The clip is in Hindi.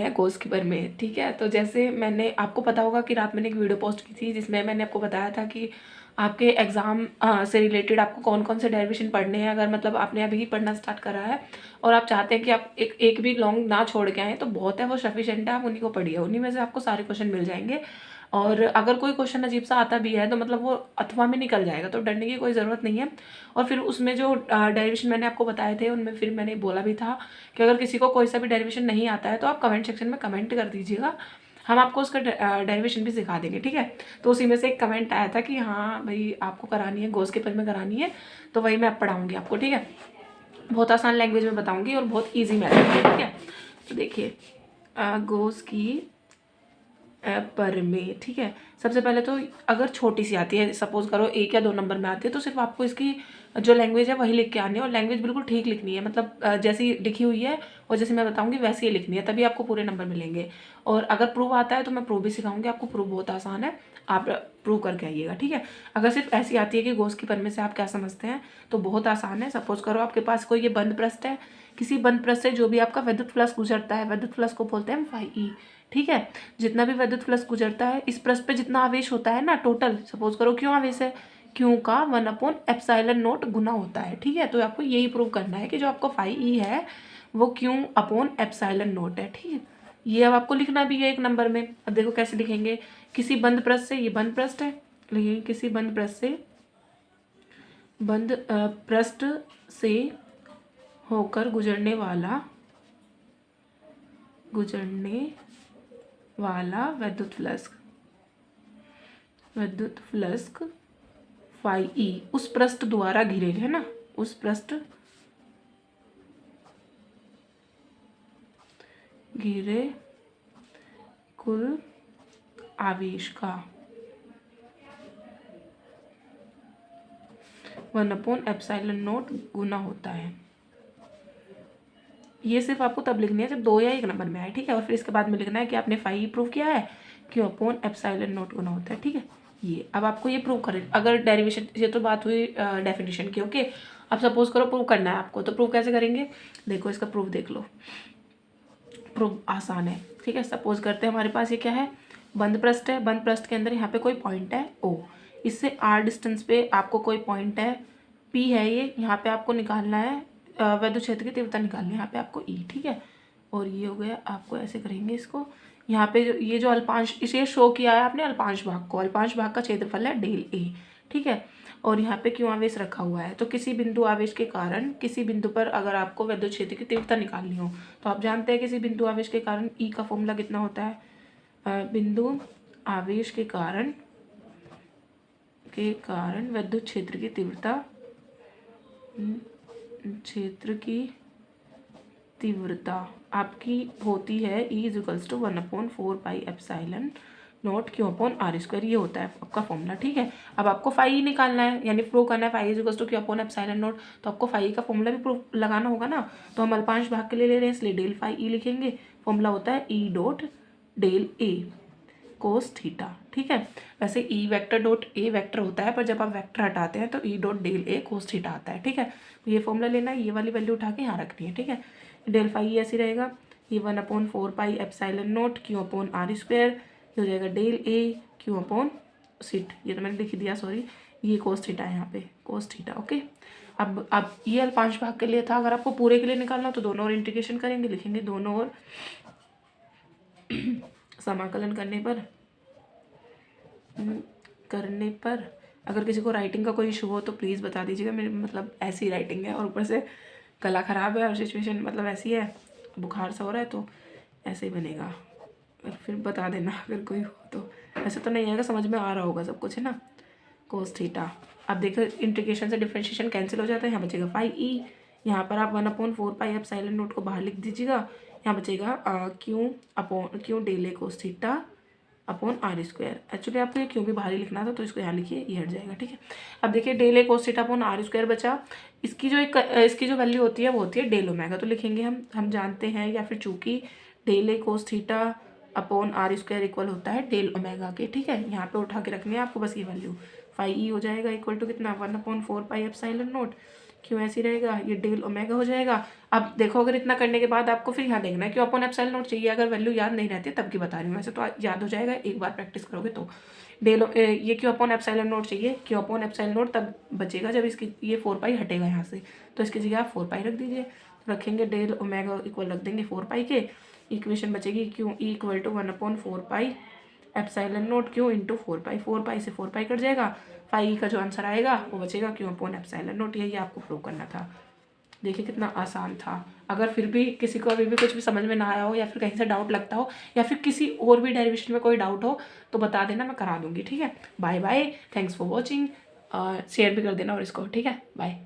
है कोस के बारे में, ठीक है। तो जैसे मैंने आपको पता होगा कि रात मैंने एक वीडियो पोस्ट की थी जिसमें मैंने आपको बताया था कि आपके एग्ज़ाम से रिलेटेड आपको कौन कौन से डेरिवेशन पढ़ने हैं। अगर मतलब आपने अभी पढ़ना स्टार्ट करा है और आप चाहते हैं कि आप एक भी लॉन्ग ना छोड़ के आएँ तो बहुत है, वो सफिशेंट है, आप उन्हीं को पढ़िए, उन्हीं में से आपको सारे क्वेश्चन मिल जाएंगे। और अगर कोई क्वेश्चन अजीब सा आता भी है तो मतलब वो अथवा में निकल जाएगा, तो डरने की कोई ज़रूरत नहीं है। और फिर उसमें जो डेरिवेशन मैंने आपको बताए थे उनमें फिर मैंने बोला भी था कि अगर किसी को कोई सा भी डेरिवेशन नहीं आता है तो आप कमेंट सेक्शन में कमेंट कर दीजिएगा, हम आपको उसका डेरिवेशन भी सिखा देंगे, ठीक है। तो उसी में से एक कमेंट आया था कि हाँ भाई आपको करानी है, गॉस पेपर में करानी है, तो वही मैं पढ़ाऊँगी आपको, ठीक है। बहुत आसान लैंग्वेज में बताऊँगी और बहुत ईजी मेथड है, ठीक है। तो देखिए गॉस की पर में, ठीक है। सबसे पहले तो अगर छोटी सी आती है, सपोज करो 1 या 2 नंबर में आती है, तो सिर्फ आपको इसकी जो लैंग्वेज है वही लिख के आनी है, और लैंग्वेज बिल्कुल ठीक लिखनी है, मतलब जैसी लिखी हुई है और जैसे मैं बताऊंगी वैसी ही लिखनी है, तभी आपको पूरे नंबर मिलेंगे। और अगर प्रूव आता है तो मैं प्रूव भी सिखाऊंगी आपको, प्रूव बहुत आसान है, आप प्रूव करके आइएगा, ठीक है। अगर सिर्फ ऐसी आती है कि गॉस की पर में से आप क्या समझते हैं, तो बहुत आसान है। सपोज करो आपके पास कोई ये बंद पृष्ठ है, किसी बंद पृष्ठ से जो भी आपका विद्युत फ्लक्स गुजरता है, विद्युत फ्लक्स को बोलते हैं फाई, ठीक है। जितना भी विद्युत फ्लक्स गुजरता है इस पृष्ठ पे जितना आवेश होता है ना टोटल, सपोज करो क्यों आवेश है, क्यों का 1/एप्सिलॉन नॉट गुना होता है, ठीक है। तो आपको यही प्रूव करना है कि जो आपको फाई ई है वो क्यों अपॉन एप्सिलॉन नॉट है, ठीक है। ये अब आपको लिखना भी है एक नंबर में। अब देखो कैसे लिखेंगे, किसी बंद पृष्ठ से, ये बंद पृष्ठ है, लिखेंगे किसी बंद पृष्ठ से, बंद पृष्ठ से होकर गुजरने वाला विद्युत फ्लक्स फाई ई उस पृष्ठ द्वारा घिरे, है ना, उस पृष्ठ घिरे कुल आवेश का 1/एप्सिलॉन नॉट गुना होता है। ये सिर्फ आपको तब लिखनी है जब 2 या 1 नंबर में आए, ठीक है। और फिर इसके बाद में लिखना है कि आपने फाई प्रूव किया है, क्यों अपॉन एप्सिलॉन नॉट गुना होता है, ठीक है। ये अब आपको ये प्रूव करें, अगर डेरिवेशन, ये तो बात हुई डेफिनेशन की, ओके। अब सपोज करो प्रूव करना है आपको, तो प्रूव कैसे करेंगे, देखो इसका प्रूफ देख लो, प्रूफ आसान है, ठीक है। सपोज करते हैं हमारे पास ये क्या है, बंद पृष्ठ है, बंद पृष्ठ के अंदर यहाँ पे कोई पॉइंट है ओ, इससे आर डिस्टेंस पे आपको कोई पॉइंट है पी है, ये यहाँ पे आपको निकालना है विद्युत क्षेत्र की तीव्रता निकालनी है, यहाँ पे आपको ई, ठीक है। और ये हो गया, आपको ऐसे करेंगे इसको, यहाँ पे ये जो अल्पांश, इसे शो किया है आपने अल्पांश भाग को, अल्पांश भाग का क्षेत्रफल है डेल ए, ठीक है। और यहाँ पे क्यों आवेश रखा हुआ है, तो किसी बिंदु आवेश के कारण, किसी बिंदु पर अगर आपको विद्युत क्षेत्र की तीव्रता निकालनी हो, तो आप जानते हैं किसी बिंदु आवेश के कारण ई का फॉर्मूला कितना होता है, बिंदु आवेश के कारण विद्युत क्षेत्र की तीव्रता आपकी होती है E = 1/4πε0 q upon are square, ये होता है आपका फॉर्मूला, ठीक है। अब आपको फाई निकालना है, यानी प्रूव करना है phi = Q upon epsilon naught, तो आपको फाई का फॉर्मूला भी प्रूव लगाना होगा ना, तो हम अल्पांश भाग के लिए ले रहे हैं इसलिए डेल फाई ई लिखेंगे, फॉर्मूला होता है E.del A कोस थीटा, ठीक है। वैसे E vector dot A vector होता है, पर जब आप वेक्टर हटाते हैं तो E.del A कोस थीटा आता है, ठीक है। तो ये फॉर्मूला लेना है, ये वाली वैल्यू उठा के यहाँ रखनी है, ठीक है। डेल फाई ऐसे रहेगा, ये 1/4πε0 क्यू अपॉन आर स्क्वायर, ये हो जाएगा del A Q upon seat, ये तो मैंने लिख दिया सॉरी, ये कोस थीटा है यहाँ पे, कोस थीटा, ओके। अब ये अल्पांश भाग के लिए था, अगर आपको पूरे के लिए निकालना तो दोनों ओर इंटीग्रेशन करेंगे, लिखेंगे दोनों ओर समाकलन करने पर अगर किसी को राइटिंग का कोई इशू हो तो प्लीज़ बता दीजिएगा, मेरी मतलब ऐसी राइटिंग है और ऊपर से गला ख़राब है और सिचुएशन मतलब ऐसी है, बुखार सा हो रहा है, तो ऐसे ही बनेगा, फिर बता देना अगर कोई हो तो। ऐसे तो नहीं आएगा, समझ में आ रहा होगा सब कुछ, है ना। कोस थीटा, अब देखो इंटीग्रेशन से डिफरेंशिएशन कैंसिल हो जाता है, यहाँ बचेगा फाई ई, यहाँ पर आप 1/4πε0 को बाहर लिख दीजिएगा, यहाँ बचेगा क्यों del A cos theta upon are square. Actually आपको ये क्यों भी बाहर ही लिखना था, तो इसको यहाँ लिखिए, ये हट जाएगा, ठीक है। अब देखिए del A cos theta upon are square बचा, इसकी जो वैल्यू होती है वो होती है डेल ओमेगा, तो लिखेंगे हम जानते हैं, या फिर चूंकि del A cos theta upon are square equal होता है डेल ओमेगा के, ठीक है। यहाँ पे उठा के रखनी है आपको बस ये वैल्यू, फाई ई हो जाएगा इक्वल टू कितना 1/4πε0 क्यों ऐसे ही रहेगा, ये डेल ओमेगा हो जाएगा। अब देखो अगर इतना करने के बाद आपको फिर यहाँ देखना है क्यू अपॉन एप्सिलॉन नॉट चाहिए। अगर वैल्यू याद नहीं रहती तब की बता रही हूँ, वैसे तो याद हो जाएगा एक बार प्रैक्टिस करोगे तो। ये क्यू अपॉन एप्सिलॉन नॉट चाहिए, क्यू अपॉन एप्सिलॉन नॉट तब बचेगा जब इसकी ये 4 पाई हटेगा यहाँ से, तो इसकी जगह आप 4 पाई रख दीजिए। तो रखेंगे डेल ओमेगा इक्वल रख देंगे 4 पाई के, इक्वेशन बचेगी Q E equal to 1/4 pi epsilon naught Q into 4 pi. 4 pi से 4 पाई कट जाएगा, पाई का जो आंसर आएगा वो बचेगा क्यू अपॉन एप्सिलॉन नॉट। यही आपको प्रूव करना था। देखिए कितना आसान था। अगर फिर भी किसी को अभी भी कुछ भी समझ में ना आया हो या फिर कहीं से डाउट लगता हो या फिर किसी और भी डेरिवेशन में कोई डाउट हो तो बता देना, मैं करा दूंगी। ठीक है, bye bye, thanks for watching. Share भी कर देना और इसको, ठीक है, बाय।